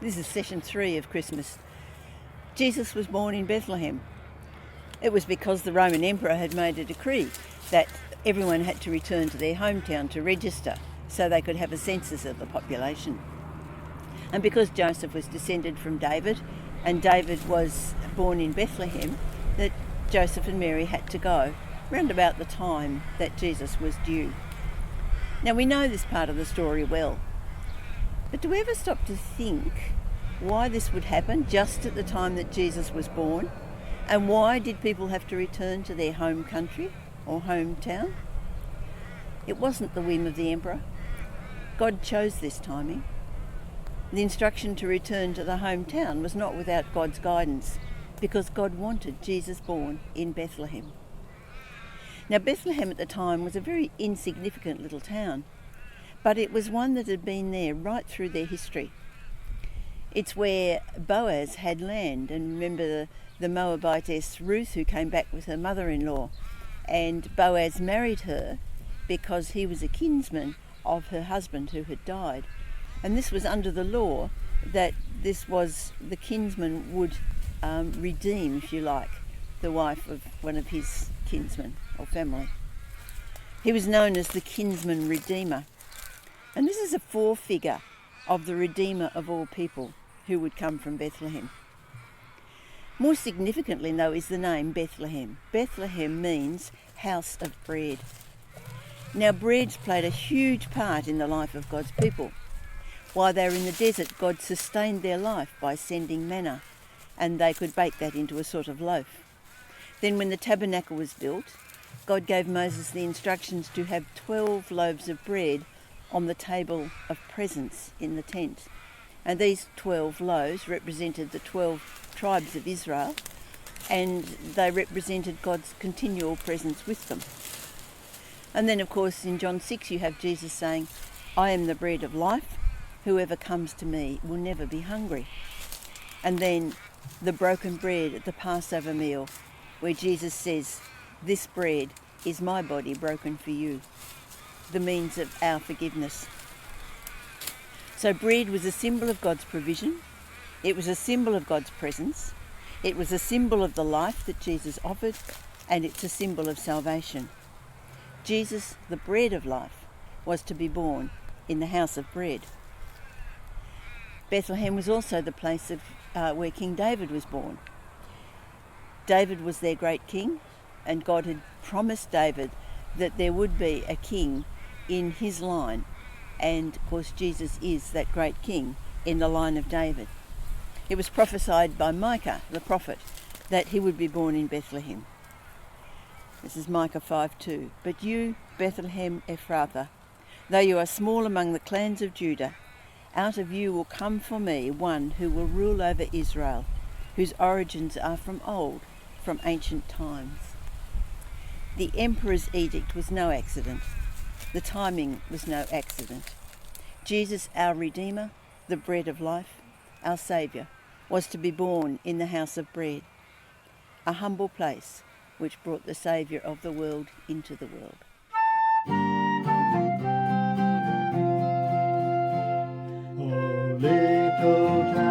This is session 3 of Christmas. Jesus was born in Bethlehem. It was because the Roman Emperor had made a decree that everyone had to return to their hometown to register so they could have a census of the population. And because Joseph was descended from David and David was born in Bethlehem, that Joseph and Mary had to go round about the time that Jesus was due. Now we know this part of the story well, but do we ever stop to think why this would happen just at the time that Jesus was born? And why did people have to return to their home country or hometown? It wasn't the whim of the emperor. God chose this timing. The instruction to return to the hometown was not without God's guidance, because God wanted Jesus born in Bethlehem. Now, Bethlehem at the time was a very insignificant little town, but it was one that had been there right through their history. It's where Boaz had land, and remember the Moabitess Ruth, who came back with her mother-in-law, and Boaz married her because he was a kinsman of her husband who had died. And this was under the law that this was the kinsman would redeem, if you like, the wife of one of his kinsmen or family. He was known as the kinsman redeemer. And this is a forefigure of the Redeemer of all people who would come from Bethlehem. More significantly, though, is the name Bethlehem. Bethlehem means house of bread. Now, bread's played a huge part in the life of God's people. While they were in the desert, God sustained their life by sending manna, and they could bake that into a sort of loaf. Then when the tabernacle was built, God gave Moses the instructions to have 12 loaves of bread on the table of presence in the tent. And these 12 loaves represented the 12 tribes of Israel, and they represented God's continual presence with them. And then, of course, in John 6 you have Jesus saying, "I am the bread of life. Whoever comes to me will never be hungry." And then the broken bread at the Passover meal, where Jesus says, "This bread is my body broken for you," the means of our forgiveness. So bread was a symbol of God's provision. It was a symbol of God's presence. It was a symbol of the life that Jesus offered, and it's a symbol of salvation. Jesus, the bread of life, was to be born in the house of bread. Bethlehem was also the place of where King David was born. David was their great king, and God had promised David that there would be a king in his line, and of course Jesus is that great king in the line of David. It was prophesied by Micah, the prophet, that he would be born in Bethlehem. This is Micah 5:2. "But you, Bethlehem Ephrathah, though you are small among the clans of Judah, out of you will come for me one who will rule over Israel, whose origins are from old, from ancient times." The emperor's edict was no accident. The timing was no accident. Jesus, our Redeemer, the bread of life, our Saviour, was to be born in the house of bread, a humble place which brought the Saviour of the world into the world. Oh, little town.